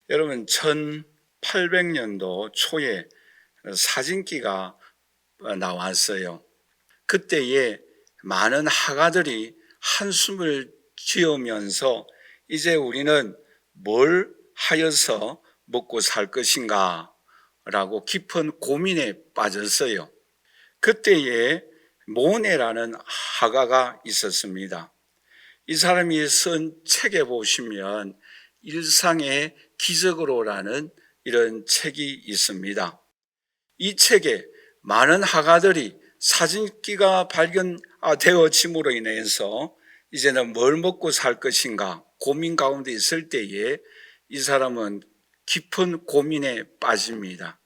여러분 1800년도 초에 사진기가 나왔어요. 그때에 많은 화가들이 한숨을 지으면서 이제 우리는 뭘 하여서 먹고 살 것인가 라고 깊은 고민에 빠졌어요. 그때에 모네라는 화가가 있었습니다. 이 사람이 쓴 책에 보시면 일상의 기적으로라는 이런 책이 있습니다. 이 책에 많은 화가들이 사진기가 발견되어짐으로 인해서 이제는 뭘 먹고 살 것인가 고민 가운데 있을 때에 이 사람은 깊은 고민에 빠집니다.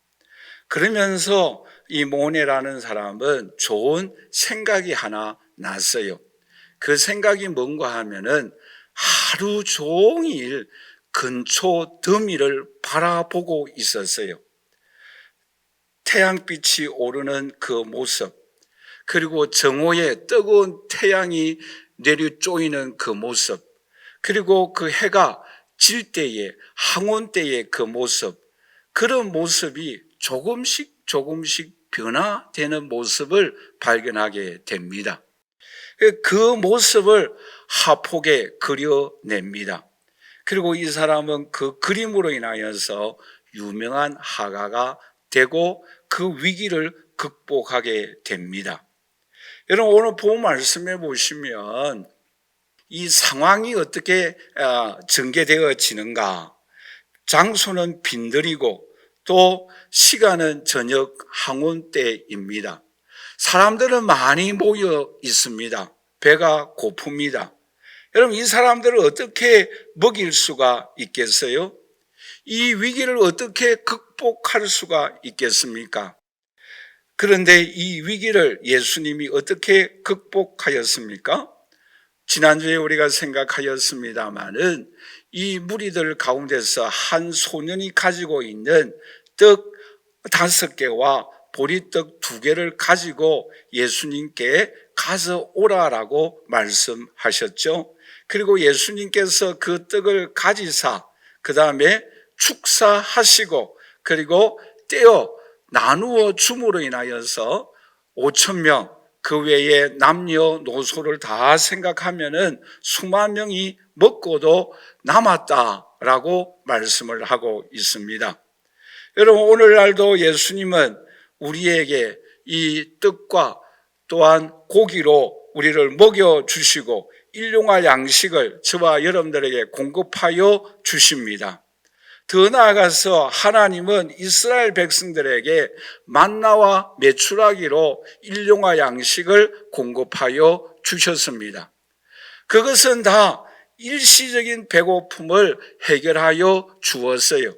그러면서 이 모네라는 사람은 좋은 생각이 하나 났어요. 그 생각이 뭔가 하면은 하루 종일 근초 더미를 바라보고 있었어요. 태양빛이 오르는 그 모습, 그리고 정오에 뜨거운 태양이 내려 쪼이는 그 모습, 그리고 그 해가 질 때에 항온 때의 그 모습, 그런 모습이 조금씩 변화되는 모습을 발견하게 됩니다. 그 모습을 화폭에 그려냅니다. 그리고 이 사람은 그 그림으로 인하여서 유명한 화가가 되고 그 위기를 극복하게 됩니다. 여러분 오늘 본 말씀에 보시면 이 상황이 어떻게 전개되어지는가. 장소는 빈들이고 또 시간은 저녁 항온 때입니다. 사람들은 많이 모여 있습니다. 배가 고픕니다. 여러분 이 사람들을 어떻게 먹일 수가 있겠어요? 이 위기를 어떻게 극복할 수가 있겠습니까? 그런데 이 위기를 예수님이 어떻게 극복하였습니까? 지난주에 우리가 생각하였습니다마는 이 무리들 가운데서 한 소년이 가지고 있는 떡 5개와 보리떡 2개를 가지고 예수님께 가서 오라라고 말씀하셨죠. 그리고 예수님께서 그 떡을 가지사 그 다음에 축사하시고 그리고 떼어 나누어 줌으로 인하여서 5,000명 그 외에 남녀노소를 다 생각하면은 수만 명이 먹고도 남았다라고 말씀을 하고 있습니다. 여러분 오늘날도 예수님은 우리에게 이 떡과 또한 고기로 우리를 먹여주시고 일용할 양식을 저와 여러분들에게 공급하여 주십니다. 더 나아가서 하나님은 이스라엘 백성들에게 만나와 메추라기로 일용할 양식을 공급하여 주셨습니다. 그것은 다 일시적인 배고픔을 해결하여 주었어요.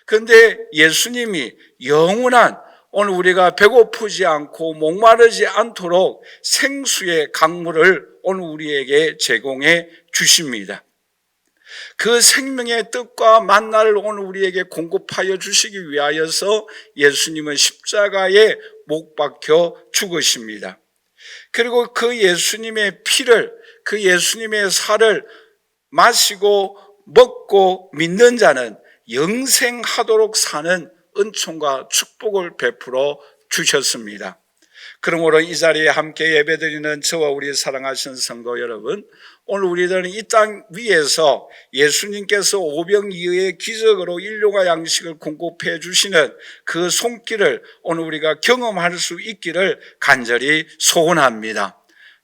그런데 예수님이 영원한 오늘 우리가 배고프지 않고 목마르지 않도록 생수의 강물을 오늘 우리에게 제공해 주십니다. 그 생명의 뜻과 만나를 오늘 우리에게 공급하여 주시기 위하여서 예수님은 십자가에 못 박혀 죽으십니다. 그리고 그 예수님의 피를, 그 예수님의 살을 마시고 먹고 믿는 자는 영생하도록 사는 은총과 축복을 베풀어 주셨습니다. 그러므로 이 자리에 함께 예배드리는 저와 우리 사랑하신 성도 여러분, 오늘 우리들은 이 땅 위에서 예수님께서 오병이어의 기적으로 일용할 양식을 공급해 주시는 그 손길을 오늘 우리가 경험할 수 있기를 간절히 소원합니다.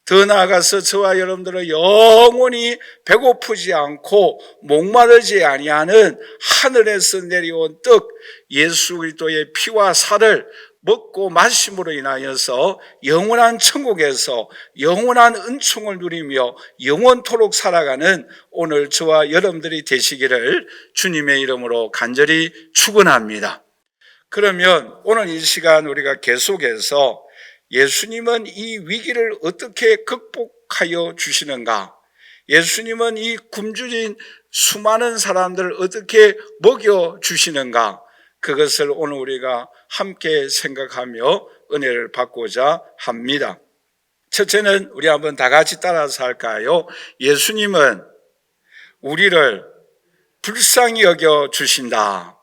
더 나아가서 저와 여러분들은 영원히 배고프지 않고 목마르지 아니하는 하늘에서 내려온 떡 예수 그리스도의 피와 살을 먹고 마심으로 인하여서 영원한 천국에서 영원한 은총을 누리며 영원토록 살아가는 오늘 저와 여러분들이 되시기를 주님의 이름으로 간절히 축원합니다. 그러면 오늘 이 시간 우리가 계속해서 예수님은 이 위기를 어떻게 극복하여 주시는가? 예수님은 이 굶주린 수많은 사람들을 어떻게 먹여주시는가? 그것을 오늘 우리가 함께 생각하며 은혜를 받고자 합니다. 첫째는 우리 한번 다 같이 따라서 할까요? 예수님은 우리를 불쌍히 여겨 주신다.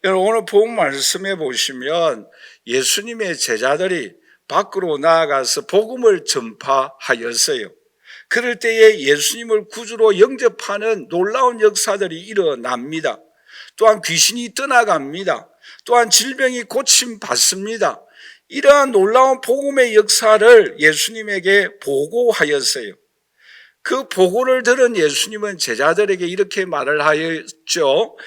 여러분, 오늘 본 말씀에 보시면 예수님의 제자들이 밖으로 나아가서 복음을 전파하였어요. 그럴 때에 예수님을 구주로 영접하는 놀라운 역사들이 일어납니다. 또한 귀신이 떠나갑니다. 또한 질병이 고침받습니다. 이러한 놀라운 복음의 역사를 예수님에게 보고하였어요. 그 보고를 들은 예수님은 제자들에게 이렇게 말을 하였죠.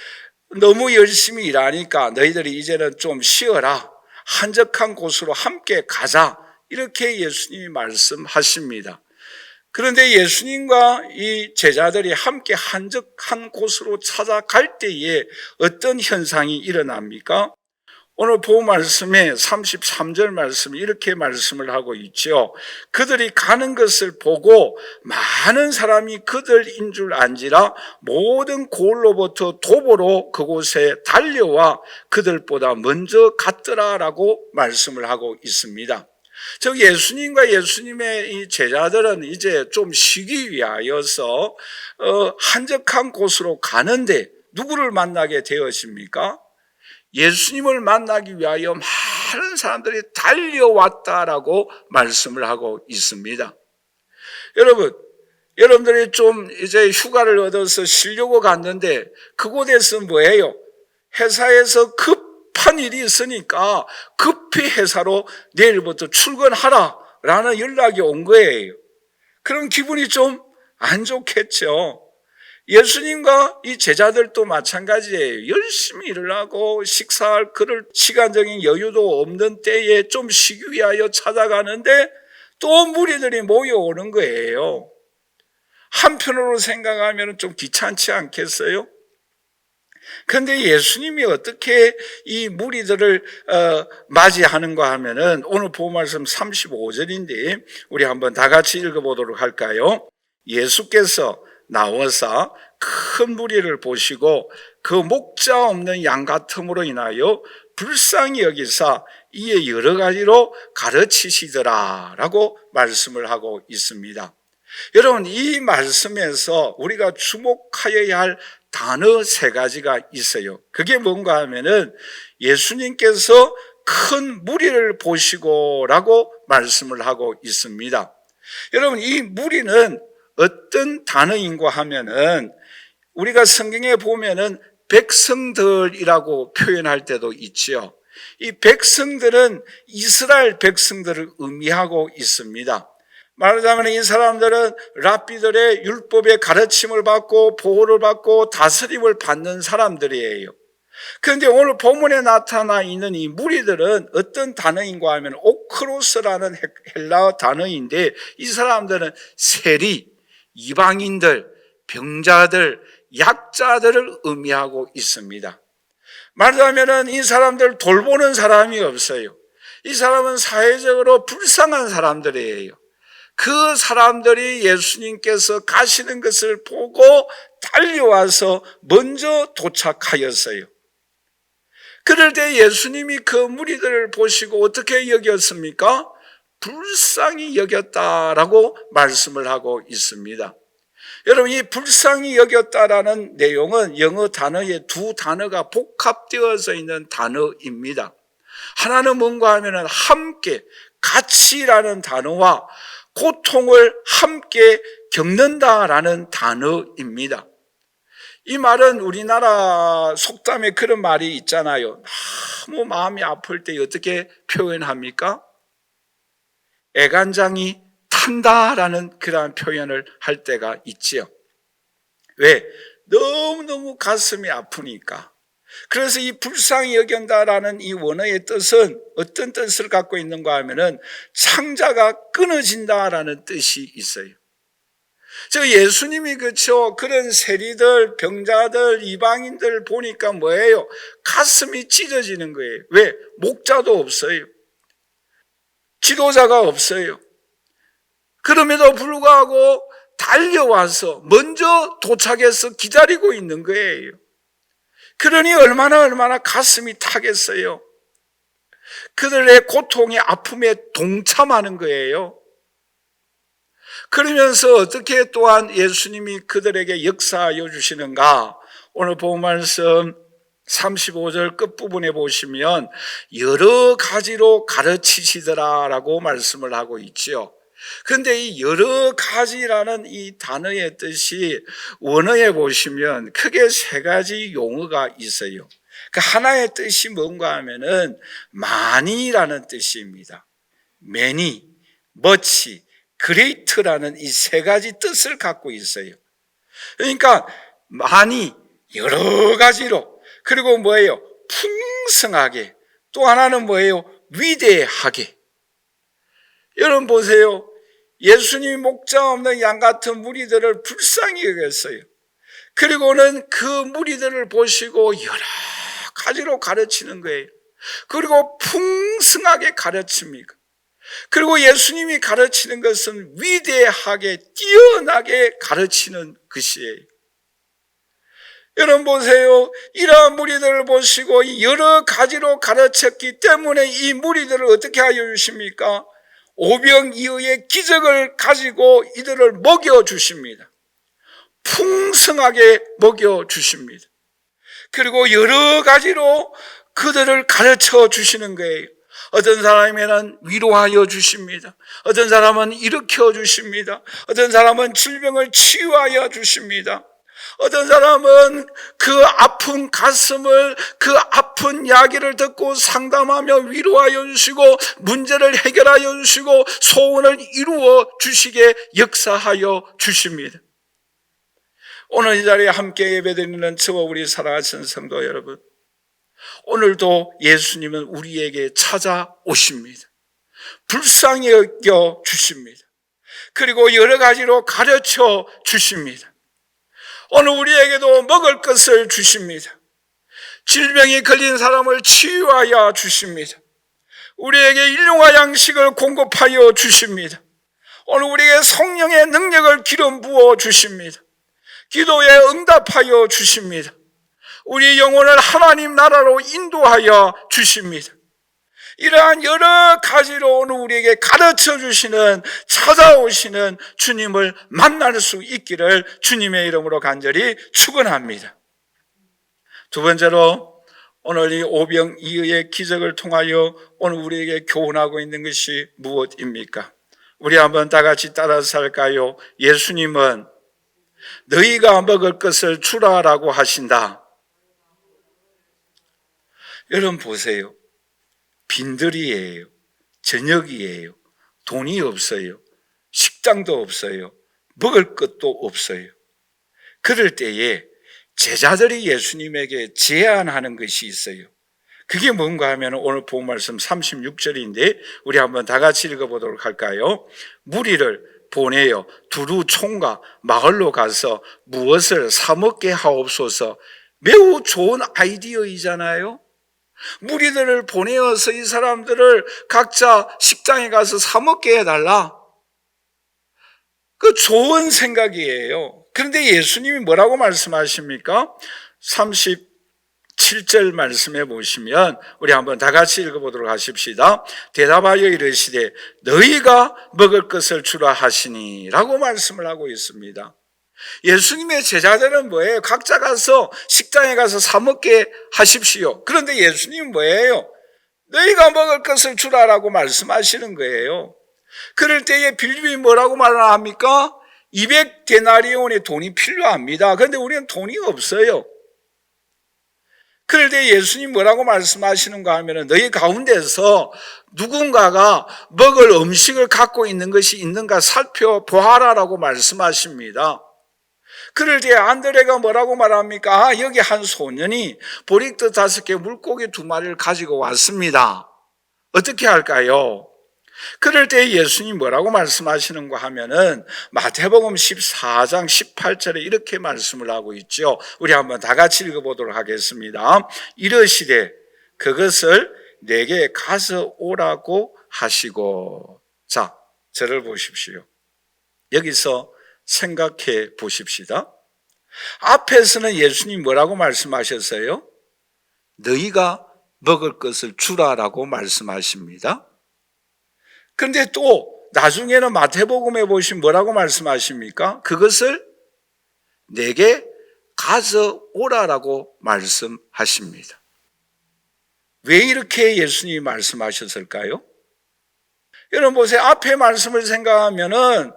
너무 열심히 일하니까 너희들이 이제는 좀 쉬어라. 한적한 곳으로 함께 가자. 이렇게 예수님이 말씀하십니다. 그런데 예수님과 이 제자들이 함께 한적한 곳으로 찾아갈 때에 어떤 현상이 일어납니까? 오늘 본 말씀에 33절 말씀이 이렇게 말씀을 하고 있죠. 그들이 가는 것을 보고 많은 사람이 그들인 줄 안지라 모든 고을로부터 도보로 그곳에 달려와 그들보다 먼저 갔더라라고 말씀을 하고 있습니다. 즉 예수님과 예수님의 이 제자들은 이제 좀 쉬기 위하여서 한적한 곳으로 가는데 누구를 만나게 되었습니까? 예수님을 만나기 위하여 많은 사람들이 달려왔다라고 말씀을 하고 있습니다. 여러분들이 좀 이제 휴가를 얻어서 쉬려고 갔는데 그곳에서 뭐예요? 회사에서 급한 일이 있으니까 급히 회사로 내일부터 출근하라라는 연락이 온 거예요. 그런 기분이 좀 안 좋겠죠. 예수님과 이 제자들도 마찬가지예요. 열심히 일을 하고 식사할 그럴 시간적인 여유도 없는 때에 좀 쉬기 위하여 찾아가는데 또 무리들이 모여오는 거예요. 한편으로 생각하면 좀 귀찮지 않겠어요? 그런데 예수님이 어떻게 이 무리들을 맞이하는가 하면은 오늘 본 말씀 35절인데 우리 한번 다 같이 읽어보도록 할까요? 예수께서 나와서 큰 무리를 보시고 그 목자 없는 양 같음으로 인하여 불쌍히 여기사 이에 여러 가지로 가르치시더라 라고 말씀을 하고 있습니다. 여러분, 이 말씀에서 우리가 주목하여야 할 단어 세 가지가 있어요. 그게 뭔가 하면은 예수님께서 큰 무리를 보시고 라고 말씀을 하고 있습니다. 여러분, 이 무리는 어떤 단어인가 하면은 우리가 성경에 보면은 백성들이라고 표현할 때도 있지요. 이 백성들은 이스라엘 백성들을 의미하고 있습니다. 말하자면 이 사람들은 랍비들의 율법의 가르침을 받고 보호를 받고 다스림을 받는 사람들이에요. 그런데 오늘 본문에 나타나 있는 이 무리들은 어떤 단어인가 하면 오크로스라는 헬라어 단어인데 이 사람들은 세리, 이방인들, 병자들, 약자들을 의미하고 있습니다. 말하자면 이 사람들 돌보는 사람이 없어요. 이 사람은 사회적으로 불쌍한 사람들이에요. 그 사람들이 예수님께서 가시는 것을 보고 달려와서 먼저 도착하였어요. 그럴 때 예수님이 그 무리들을 보시고 어떻게 여겼습니까? 불쌍히 여겼다라고 말씀을 하고 있습니다. 여러분, 이 불쌍히 여겼다라는 내용은 영어 단어에 두 단어가 복합되어져 있는 단어입니다. 하나는 뭔가 하면은 함께, 같이라는 단어와 고통을 함께 겪는다라는 단어입니다. 이 말은 우리나라 속담에 그런 말이 있잖아요. 너무 마음이 아플 때 어떻게 표현합니까? 애간장이 탄다라는 그러한 표현을 할 때가 있지요. 왜? 너무너무 가슴이 아프니까. 그래서 이 불쌍히 여긴다라는 이 원어의 뜻은 어떤 뜻을 갖고 있는가 하면은 창자가 끊어진다라는 뜻이 있어요. 저 예수님이 그런 세리들, 병자들, 이방인들 보니까 뭐예요? 가슴이 찢어지는 거예요. 왜? 목자도 없어요. 지도자가 없어요. 그럼에도 불구하고 달려와서 먼저 도착해서 기다리고 있는 거예요. 그러니 얼마나 가슴이 타겠어요. 그들의 고통의 아픔에 동참하는 거예요. 그러면서 어떻게 또한 예수님이 그들에게 역사하여 주시는가? 오늘 본 말씀 35절 끝부분에 보시면 여러 가지로 가르치시더라라고 말씀을 하고 있죠. 그런데 이 여러 가지라는 이 단어의 뜻이 원어에 보시면 크게 세 가지 용어가 있어요. 그 하나의 뜻이 뭔가 하면은 많이라는 뜻입니다. many, much, great라는 이 세 가지 뜻을 갖고 있어요. 그러니까 많이, 여러 가지로, 그리고 뭐예요? 풍성하게, 또 하나는 뭐예요? 위대하게. 여러분 보세요. 예수님이 목자 없는 양 같은 무리들을 불쌍히 여겼어요. 그리고는 그 무리들을 보시고 여러 가지로 가르치는 거예요. 그리고 풍성하게 가르칩니다. 그리고 예수님이 가르치는 것은 위대하게, 뛰어나게 가르치는 것이에요. 여러분 보세요. 이러한 무리들을 보시고 여러 가지로 가르쳤기 때문에 이 무리들을 어떻게 하여 주십니까? 오병이어의 기적을 가지고 이들을 먹여주십니다. 풍성하게 먹여주십니다. 그리고 여러 가지로 그들을 가르쳐 주시는 거예요. 어떤 사람에게는 위로하여 주십니다. 어떤 사람은 일으켜 주십니다. 어떤 사람은 질병을 치유하여 주십니다. 어떤 사람은 그 아픈 가슴을, 그 아픈 이야기를 듣고 상담하며 위로하여 주시고 문제를 해결하여 주시고 소원을 이루어 주시게 역사하여 주십니다. 오늘 이 자리에 함께 예배드리는 저와 우리 사랑하신 성도 여러분, 오늘도 예수님은 우리에게 찾아오십니다. 불쌍히 여겨 주십니다. 그리고 여러 가지로 가르쳐 주십니다. 오늘 우리에게도 먹을 것을 주십니다. 질병이 걸린 사람을 치유하여 주십니다. 우리에게 일용할 양식을 공급하여 주십니다. 오늘 우리에게 성령의 능력을 기름 부어 주십니다. 기도에 응답하여 주십니다. 우리 영혼을 하나님 나라로 인도하여 주십니다. 이러한 여러 가지로 오늘 우리에게 가르쳐 주시는, 찾아오시는 주님을 만날 수 있기를 주님의 이름으로 간절히 축원합니다. 두 번째로 오늘 이 오병이어의 기적을 통하여 오늘 우리에게 교훈하고 있는 것이 무엇입니까? 우리 한번 다 같이 따라서 할까요? 예수님은 너희가 먹을 것을 주라라고 하신다. 여러분 보세요. 빈들이에요. 저녁이에요. 돈이 없어요. 식당도 없어요. 먹을 것도 없어요. 그럴 때에 제자들이 예수님에게 제안하는 것이 있어요. 그게 뭔가 하면 오늘 본 말씀 36절인데 우리 한번 다 같이 읽어보도록 할까요? 무리를 보내어 두루 총각 마을로 가서 무엇을 사 먹게 하옵소서. 매우 좋은 아이디어이잖아요. 무리들을 보내어서 이 사람들을 각자 식당에 가서 사 먹게 해달라. 그 좋은 생각이에요. 그런데 예수님이 뭐라고 말씀하십니까? 37절 말씀해 보시면 우리 한번 다 같이 읽어보도록 하십시다. 대답하여 이르시되 너희가 먹을 것을 주라 하시니 라고 말씀을 하고 있습니다. 예수님의 제자들은 뭐예요? 각자 가서 식당에 가서 사 먹게 하십시오. 그런데 예수님은 뭐예요? 너희가 먹을 것을 주라라고 말씀하시는 거예요. 그럴 때에 빌립이 뭐라고 말을 합니까? 200데나리온의 돈이 필요합니다. 그런데 우리는 돈이 없어요. 그럴 때 예수님 뭐라고 말씀하시는가 하면 너희 가운데서 누군가가 먹을 음식을 갖고 있는 것이 있는가 살펴보아라라고 말씀하십니다. 그럴 때 안드레가 뭐라고 말합니까? 여기 한 소년이 보리떡 5개, 물고기 2마리를 가지고 왔습니다. 어떻게 할까요? 그럴 때 예수님 뭐라고 말씀하시는가 하면은 마태복음 14장 18절에 이렇게 말씀을 하고 있죠. 우리 한번 다 같이 읽어보도록 하겠습니다. 이르시되 그것을 내게 가서 오라고 하시고. 자, 저를 보십시오. 여기서 생각해 보십시다. 앞에서는 예수님 뭐라고 말씀하셨어요? 너희가 먹을 것을 주라라고 말씀하십니다. 그런데 또 나중에는 마태복음에 보시면 뭐라고 말씀하십니까? 그것을 내게 가져오라라고 말씀하십니다. 왜 이렇게 예수님이 말씀하셨을까요? 여러분 보세요. 앞에 말씀을 생각하면은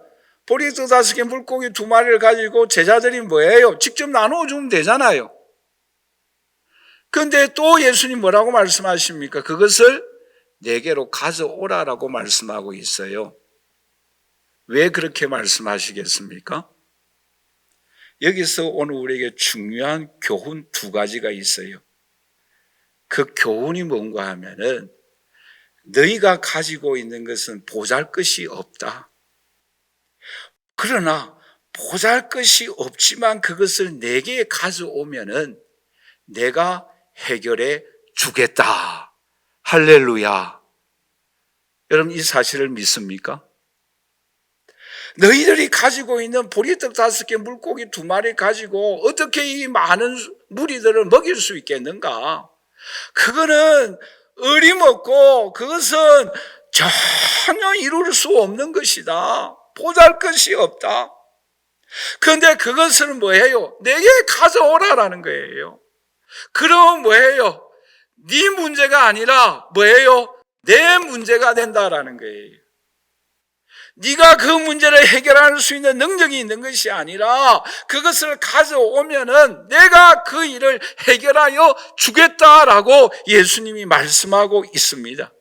보리떡 5개 물고기 2마리를 가지고 제자들이 뭐예요? 직접 나누어 주면 되잖아요. 그런데 또 예수님 뭐라고 말씀하십니까? 그것을 내게로 가져오라라고 말씀하고 있어요. 왜 그렇게 말씀하시겠습니까? 여기서 오늘 우리에게 중요한 교훈 2가지가 있어요. 그 교훈이 뭔가 하면은 너희가 가지고 있는 것은 보잘것이 없다. 그러나 보잘것이 없지만 그것을 내게 가져오면은 내가 해결해 주겠다. 할렐루야. 여러분 이 사실을 믿습니까? 너희들이 가지고 있는 보리떡 5개 물고기 2마리 가지고 어떻게 이 많은 무리들을 먹일 수 있겠는가? 그거는 어림없고 그것은 전혀 이룰 수 없는 것이다. 보잘것이 없다. 그런데 그것을 뭐예요? 내게 가져오라라는 거예요. 그럼 뭐예요? 네 문제가 아니라 뭐예요? 내 문제가 된다라는 거예요. 네가 그 문제를 해결할 수 있는 능력이 있는 것이 아니라 그것을 가져오면은 내가 그 일을 해결하여 주겠다라고 예수님이 말씀하고 있습니다.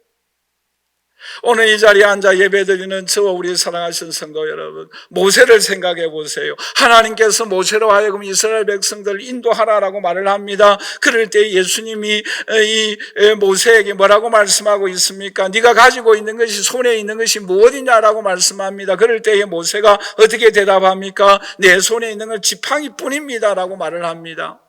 오늘 이 자리에 앉아 예배드리는 저와 우리 사랑하신 성도 여러분, 모세를 생각해 보세요. 하나님께서 모세로 하여금 이스라엘 백성들을 인도하라라고 말을 합니다. 그럴 때 예수님이 이 모세에게 뭐라고 말씀하고 있습니까? 네가 가지고 있는 것이, 손에 있는 것이 무엇이냐라고 말씀합니다. 그럴 때에 모세가 어떻게 대답합니까? 내 손에 있는 건 지팡이뿐입니다라고 말을 합니다.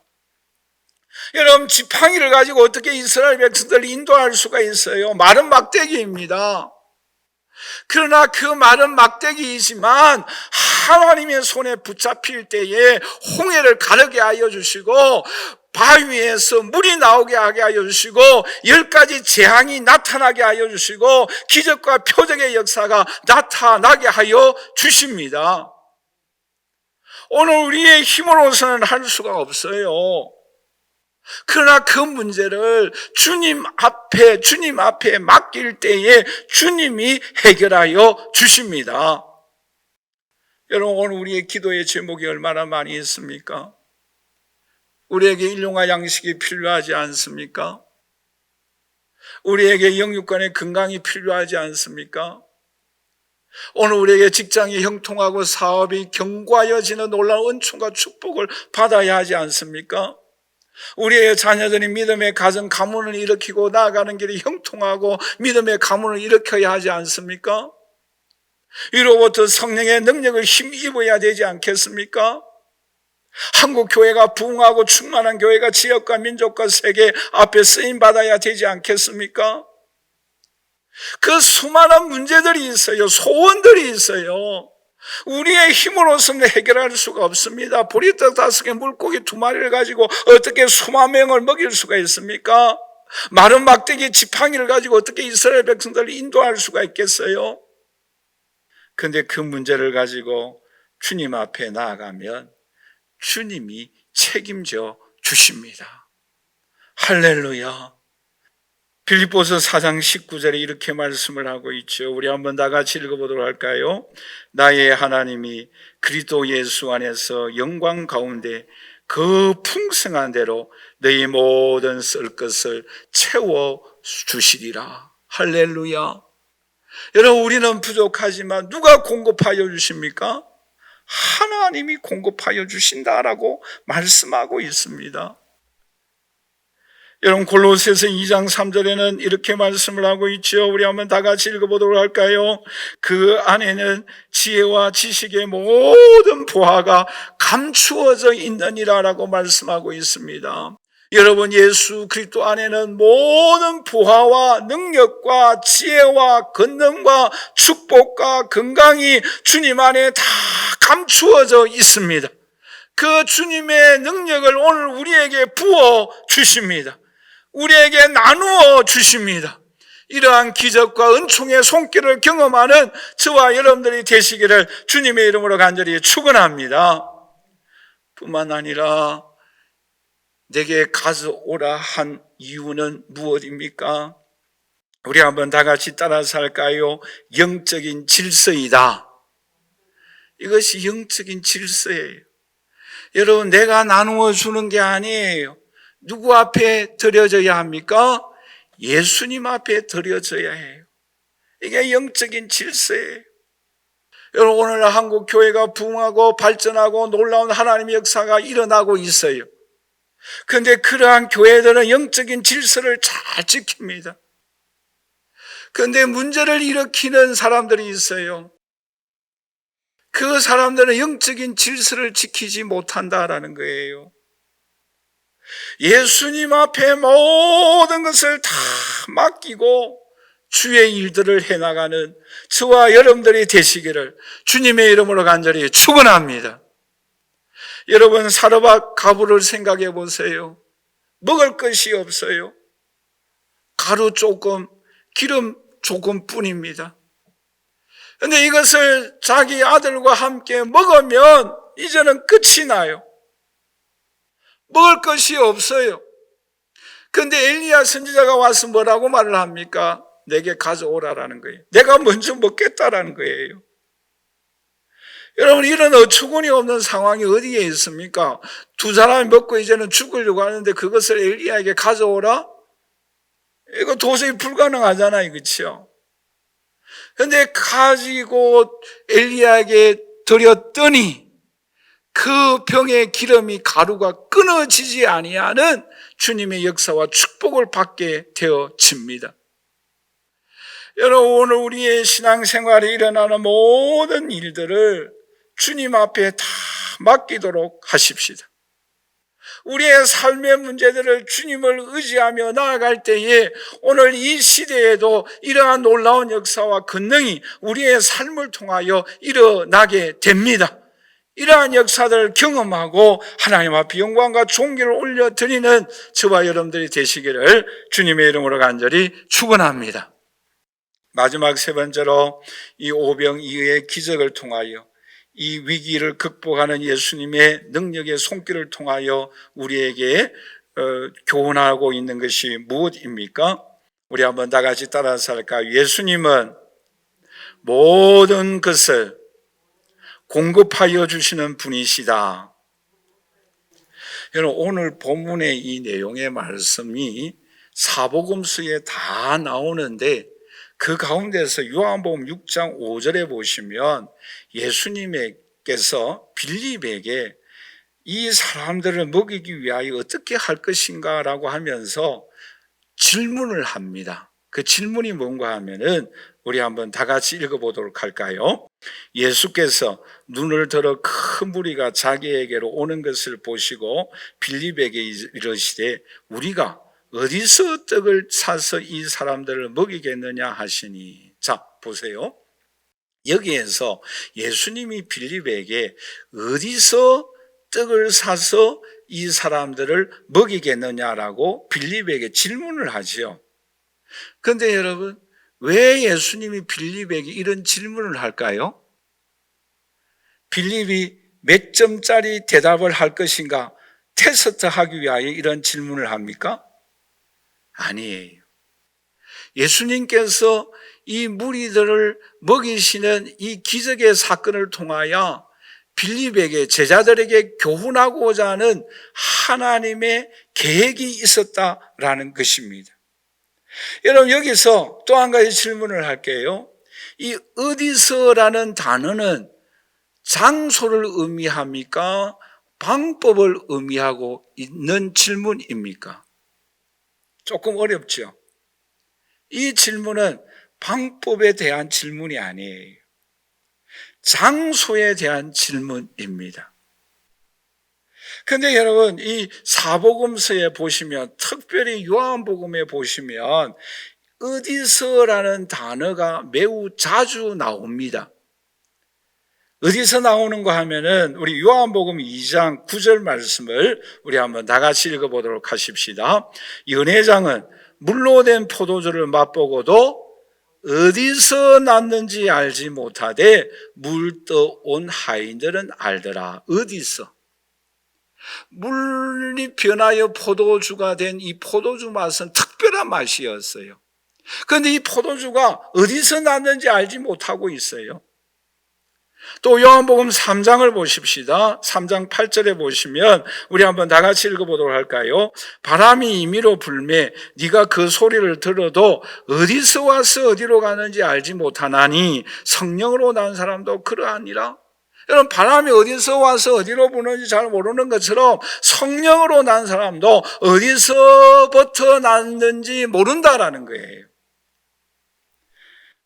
여러분, 지팡이를 가지고 어떻게 이스라엘 백성들을 인도할 수가 있어요? 마른 막대기입니다. 그러나 그 마른 막대기이지만 하나님의 손에 붙잡힐 때에 홍해를 가르게 하여 주시고 바위에서 물이 나오게 하게 하여 주시고 10가지 재앙이 나타나게 하여 주시고 기적과 표적의 역사가 나타나게 하여 주십니다. 오늘 우리의 힘으로서는 할 수가 없어요. 그러나 그 문제를 주님 앞에 맡길 때에 주님이 해결하여 주십니다. 여러분, 오늘 우리의 기도의 제목이 얼마나 많이 있습니까? 우리에게 일용할 양식이 필요하지 않습니까? 우리에게 영육간의 건강이 필요하지 않습니까? 오늘 우리에게 직장이 형통하고 사업이 견고하여지는 놀라운 은총과 축복을 받아야 하지 않습니까? 우리의 자녀들이 믿음의 가정 가문을 일으키고 나아가는 길이 형통하고 믿음의 가문을 일으켜야 하지 않습니까? 위로부터 성령의 능력을 힘입어야 되지 않겠습니까? 한국 교회가 부흥하고 충만한 교회가 지역과 민족과 세계 앞에 쓰임받아야 되지 않겠습니까? 그 수많은 문제들이 있어요. 소원들이 있어요. 우리의 힘으로서는 해결할 수가 없습니다. 보리떡 5개 물고기 2마리를 가지고 어떻게 수만 명을 먹일 수가 있습니까? 마른 막대기 지팡이를 가지고 어떻게 이스라엘 백성들을 인도할 수가 있겠어요? 그런데 그 문제를 가지고 주님 앞에 나아가면 주님이 책임져 주십니다. 할렐루야. 빌립보서 4장 19절에 이렇게 말씀을 하고 있죠. 우리 한번 다 같이 읽어보도록 할까요? 나의 하나님이 그리스도 예수 안에서 영광 가운데 그 풍성한 대로 너희 모든 쓸 것을 채워 주시리라. 할렐루야. 여러분, 우리는 부족하지만 누가 공급하여 주십니까? 하나님이 공급하여 주신다라고 말씀하고 있습니다. 여러분, 골로새서 2장 3절에는 이렇게 말씀을 하고 있죠. 우리 한번 다 같이 읽어보도록 할까요? 그 안에는 지혜와 지식의 모든 보화가 감추어져 있느니라라고 말씀하고 있습니다. 여러분, 예수 그리스도 안에는 모든 보화와 능력과 지혜와 권능과 축복과 건강이 주님 안에 다 감추어져 있습니다. 그 주님의 능력을 오늘 우리에게 부어 주십니다. 우리에게 나누어 주십니다. 이러한 기적과 은총의 손길을 경험하는 저와 여러분들이 되시기를 주님의 이름으로 간절히 축원합니다. 뿐만 아니라 내게 가져오라 한 이유는 무엇입니까? 우리 한번 다 같이 따라서 할까요? 영적인 질서이다. 이것이 영적인 질서예요. 여러분, 내가 나누어 주는 게 아니에요. 누구 앞에 드려져야 합니까? 예수님 앞에 드려져야 해요. 이게 영적인 질서예요. 여러분, 오늘 한국 교회가 부흥하고 발전하고 놀라운 하나님의 역사가 일어나고 있어요. 그런데 그러한 교회들은 영적인 질서를 잘 지킵니다. 그런데 문제를 일으키는 사람들이 있어요. 그 사람들은 영적인 질서를 지키지 못한다라는 거예요. 예수님 앞에 모든 것을 다 맡기고 주의 일들을 해나가는 저와 여러분들이 되시기를 주님의 이름으로 간절히 축원합니다. 여러분, 사르밧 가부를 생각해 보세요. 먹을 것이 없어요. 가루 조금, 기름 조금 뿐입니다. 그런데 이것을 자기 아들과 함께 먹으면 이제는 끝이 나요. 먹을 것이 없어요. 그런데 엘리야 선지자가 와서 뭐라고 말을 합니까? 내게 가져오라라는 거예요. 내가 먼저 먹겠다라는 거예요. 여러분, 이런 어처구니 없는 상황이 어디에 있습니까? 두 사람이 먹고 이제는 죽으려고 하는데 그것을 엘리야에게 가져오라? 이거 도저히 불가능하잖아요. 그렇죠? 그런데 가지고 엘리야에게 드렸더니 그 병의 기름이 가루가 끊어지지 아니하는 주님의 역사와 축복을 받게 되어집니다. 여러분, 오늘 우리의 신앙생활에 일어나는 모든 일들을 주님 앞에 다 맡기도록 하십시다. 우리의 삶의 문제들을 주님을 의지하며 나아갈 때에 오늘 이 시대에도 이러한 놀라운 역사와 권능이 우리의 삶을 통하여 일어나게 됩니다. 이러한 역사들을 경험하고 하나님 앞에 영광과 존귀를 올려드리는 저와 여러분들이 되시기를 주님의 이름으로 간절히 축원합니다. 마지막 세 번째로 이 오병이어의 기적을 통하여 이 위기를 극복하는 예수님의 능력의 손길을 통하여 우리에게 교훈하고 있는 것이 무엇입니까? 우리 한번 다 같이 따라서 할까요? 예수님은 모든 것을 공급하여 주시는 분이시다. 여러분, 오늘 본문의 이 내용의 말씀이 사복음서에 다 나오는데 그 가운데서 요한복음 6장 5절에 보시면 예수님께서 빌립에게 이 사람들을 먹이기 위하여 어떻게 할 것인가 라고 하면서 질문을 합니다. 그 질문이 뭔가 하면은 우리 한번 다 같이 읽어보도록 할까요? 예수께서 눈을 들어 큰 무리가 자기에게로 오는 것을 보시고 빌립에게 이르시되 우리가 어디서 떡을 사서 이 사람들을 먹이겠느냐 하시니. 자, 보세요. 여기에서 예수님이 빌립에게 어디서 떡을 사서 이 사람들을 먹이겠느냐라고 빌립에게 질문을 하죠. 그런데 여러분, 왜 예수님이 빌립에게 이런 질문을 할까요? 빌립이 몇 점짜리 대답을 할 것인가 테스트하기 위하여 이런 질문을 합니까? 아니에요. 예수님께서 이 무리들을 먹이시는 이 기적의 사건을 통하여 빌립에게, 제자들에게 교훈하고자 하는 하나님의 계획이 있었다라는 것입니다. 여러분, 여기서 또 한 가지 질문을 할게요. 이 어디서라는 단어는 장소를 의미합니까? 방법을 의미하고 있는 질문입니까? 조금 어렵죠? 이 질문은 방법에 대한 질문이 아니에요. 장소에 대한 질문입니다. 그런데 여러분, 이 사복음서에 보시면, 특별히 요한복음에 보시면 어디서라는 단어가 매우 자주 나옵니다. 어디서 나오는가 하면은 우리 요한복음 2장 9절 말씀을 우리 한번 다 같이 읽어보도록 하십시다. 연회장은 물로 된 포도주를 맛보고도 어디서 났는지 알지 못하되 물 떠온 하인들은 알더라. 어디서? 물이 변하여 포도주가 된 이 포도주 맛은 특별한 맛이었어요. 그런데 이 포도주가 어디서 났는지 알지 못하고 있어요. 또 요한복음 3장을 보십시다. 3장 8절에 보시면 우리 한번 다 같이 읽어보도록 할까요? 바람이 임의로 불매 네가 그 소리를 들어도 어디서 와서 어디로 가는지 알지 못하나니 성령으로 난 사람도 그러하니라. 여러분, 바람이 어디서 와서 어디로 부는지 잘 모르는 것처럼 성령으로 난 사람도 어디서부터 났는지 모른다라는 거예요.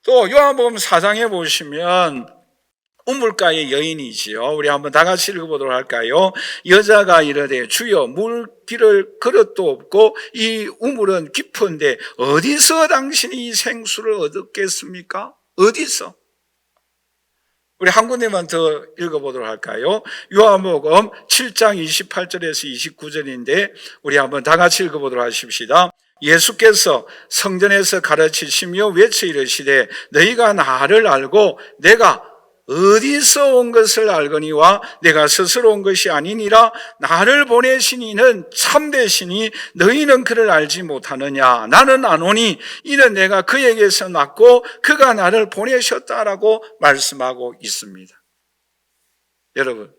또 요한복음 4장에 보시면 우물가의 여인이지요. 우리 한번 다 같이 읽어보도록 할까요? 여자가 이르되 주여 물길을 그릇도 없고 이 우물은 깊은데 어디서 당신이 이 생수를 얻었겠습니까? 어디서? 우리 한 군데만 더 읽어보도록 할까요? 요한복음 7장 28절에서 29절인데 우리 한번 다 같이 읽어보도록 하십시다. 예수께서 성전에서 가르치시며 외쳐 이르시되 너희가 나를 알고 내가 어디서 온 것을 알거니와 내가 스스로 온 것이 아니니라. 나를 보내신 이는 참되시니 너희는 그를 알지 못하느냐. 나는 아노니 이는 내가 그에게서 났고 그가 나를 보내셨다라고 말씀하고 있습니다. 여러분,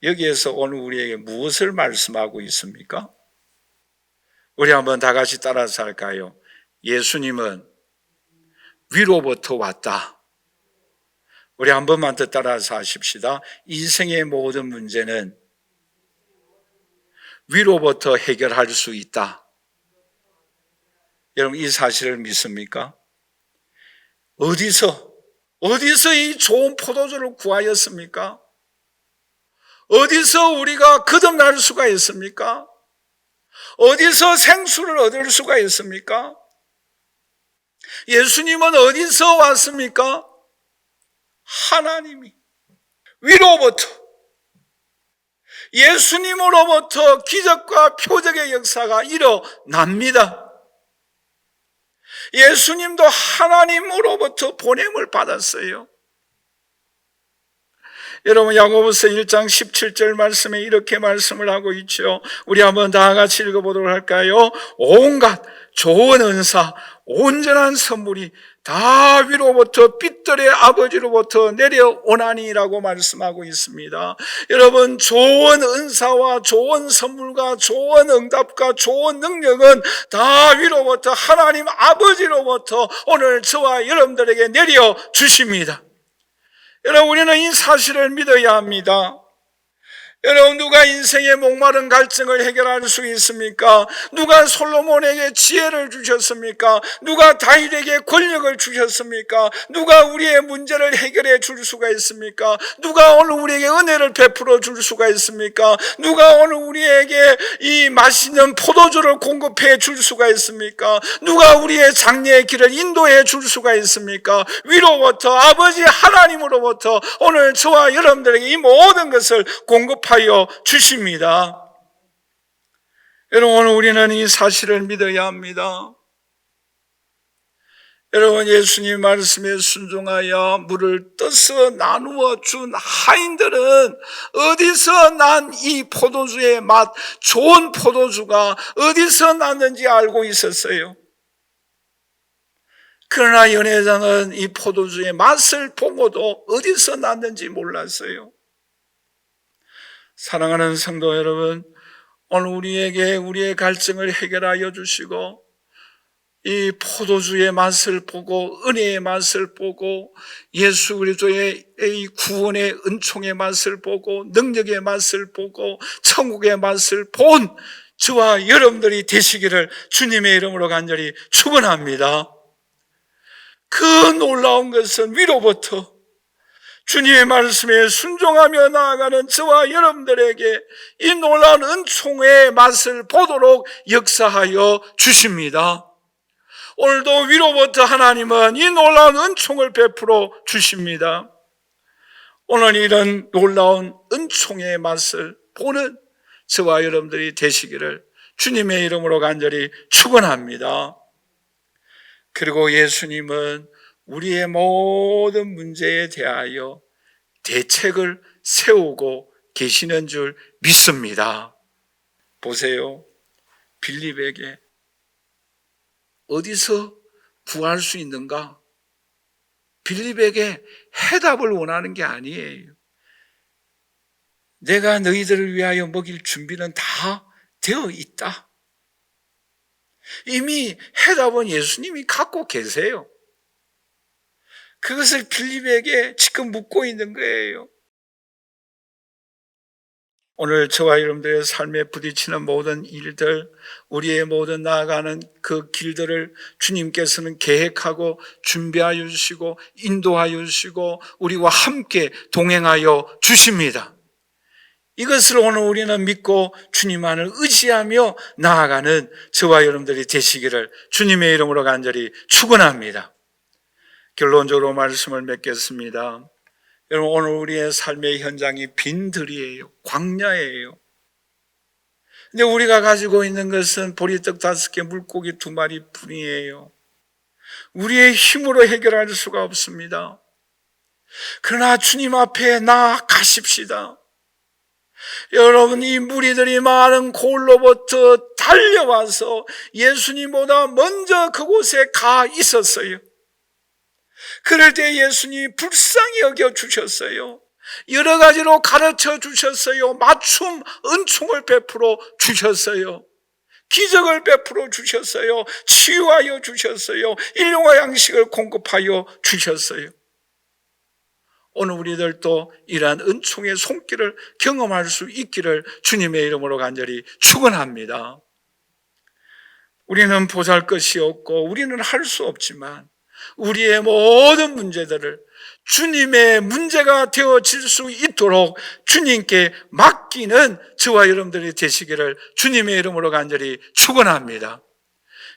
여기에서 오늘 우리에게 무엇을 말씀하고 있습니까? 우리 한번 다 같이 따라서 할까요? 예수님은 위로부터 왔다. 우리 한 번만 더 따라서 하십시다. 인생의 모든 문제는 위로부터 해결할 수 있다. 여러분, 이 사실을 믿습니까? 어디서 이 좋은 포도주를 구하였습니까? 어디서 우리가 거듭날 수가 있습니까? 어디서 생수를 얻을 수가 있습니까? 예수님은 어디서 왔습니까? 하나님이 위로부터, 예수님으로부터 기적과 표적의 역사가 일어납니다. 예수님도 하나님으로부터 보냄을 받았어요. 여러분, 야고보서 1장 17절 말씀에 이렇게 말씀을 하고 있죠. 우리 한번 다 같이 읽어보도록 할까요? 온갖 좋은 은사, 온전한 선물이 다 위로부터 빛들의 아버지로부터 내려오나니라고 말씀하고 있습니다. 여러분, 좋은 은사와 좋은 선물과 좋은 응답과 좋은 능력은 다 위로부터 하나님 아버지로부터 오늘 저와 여러분들에게 내려주십니다. 여러분, 우리는 이 사실을 믿어야 합니다. 여러분, 누가 인생의 목마른 갈증을 해결할 수 있습니까? 누가 솔로몬에게 지혜를 주셨습니까? 누가 다윗에게 권력을 주셨습니까? 누가 우리의 문제를 해결해 줄 수가 있습니까? 누가 오늘 우리에게 은혜를 베풀어 줄 수가 있습니까? 누가 오늘 우리에게 이 맛있는 포도주를 공급해 줄 수가 있습니까? 누가 우리의 장래의 길을 인도해 줄 수가 있습니까? 위로부터, 아버지 하나님으로부터 오늘 저와 여러분들에게 이 모든 것을 공급하여 주십니다. 여러분, 오늘 우리는 이 사실을 믿어야 합니다. 여러분, 예수님 말씀에 순종하여 물을 떠서 나누어 준 하인들은 어디서 난 이 포도주의 맛, 좋은 포도주가 어디서 났는지 알고 있었어요. 그러나 연회장은 이 포도주의 맛을 보고도 어디서 났는지 몰랐어요. 사랑하는 성도 여러분, 오늘 우리에게 우리의 갈증을 해결하여 주시고 이 포도주의 맛을 보고 은혜의 맛을 보고 예수 그리스도의 이 구원의 은총의 맛을 보고 능력의 맛을 보고 천국의 맛을 본 저와 여러분들이 되시기를 주님의 이름으로 간절히 축원합니다. 그 놀라운 것은 위로부터 주님의 말씀에 순종하며 나아가는 저와 여러분들에게 이 놀라운 은총의 맛을 보도록 역사하여 주십니다. 오늘도 위로부터 하나님은 이 놀라운 은총을 베풀어 주십니다. 오늘 이런 놀라운 은총의 맛을 보는 저와 여러분들이 되시기를 주님의 이름으로 간절히 축원합니다. 그리고 예수님은 우리의 모든 문제에 대하여 대책을 세우고 계시는 줄 믿습니다. 보세요. 빌립에게 어디서 구할 수 있는가? 빌립에게 해답을 원하는 게 아니에요. 내가 너희들을 위하여 먹일 준비는 다 되어 있다. 이미 해답은 예수님이 갖고 계세요. 그것을 빌립에게 지금 묻고 있는 거예요. 오늘 저와 여러분들의 삶에 부딪히는 모든 일들, 우리의 모든 나아가는 그 길들을 주님께서는 계획하고 준비하여 주시고 인도하여 주시고 우리와 함께 동행하여 주십니다. 이것을 오늘 우리는 믿고 주님만을 의지하며 나아가는 저와 여러분들이 되시기를 주님의 이름으로 간절히 축원합니다. 결론적으로 말씀을 맺겠습니다. 여러분, 오늘 우리의 삶의 현장이 빈들이에요. 광야예요. 근데 우리가 가지고 있는 것은 보리떡 5개, 물고기 2마리 뿐이에요. 우리의 힘으로 해결할 수가 없습니다. 그러나 주님 앞에 나아가십시다. 여러분, 이 무리들이 많은 골로부터 달려와서 예수님보다 먼저 그곳에 가 있었어요. 그럴 때 예수님이 불쌍히 여겨 주셨어요. 여러 가지로 가르쳐 주셨어요. 맞춤 은총을 베풀어 주셨어요. 기적을 베풀어 주셨어요. 치유하여 주셨어요. 일용할 양식을 공급하여 주셨어요. 오늘 우리들도 이러한 은총의 손길을 경험할 수 있기를 주님의 이름으로 간절히 축원합니다. 우리는 보잘것이 없고 우리는 할 수 없지만 우리의 모든 문제들을 주님의 문제가 되어질 수 있도록 주님께 맡기는 저와 여러분들이 되시기를 주님의 이름으로 간절히 축원합니다.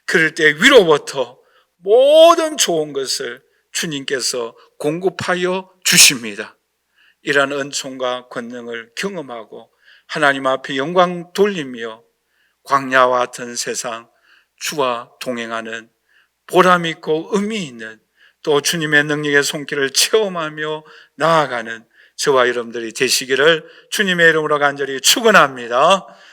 그럴 때 위로부터 모든 좋은 것을 주님께서 공급하여 주십니다. 이러한 은총과 권능을 경험하고 하나님 앞에 영광 돌리며 광야와 같은 세상 주와 동행하는 보람 있고 의미 있는 또 주님의 능력의 손길을 체험하며 나아가는 저와 여러분들이 되시기를 주님의 이름으로 간절히 축원합니다.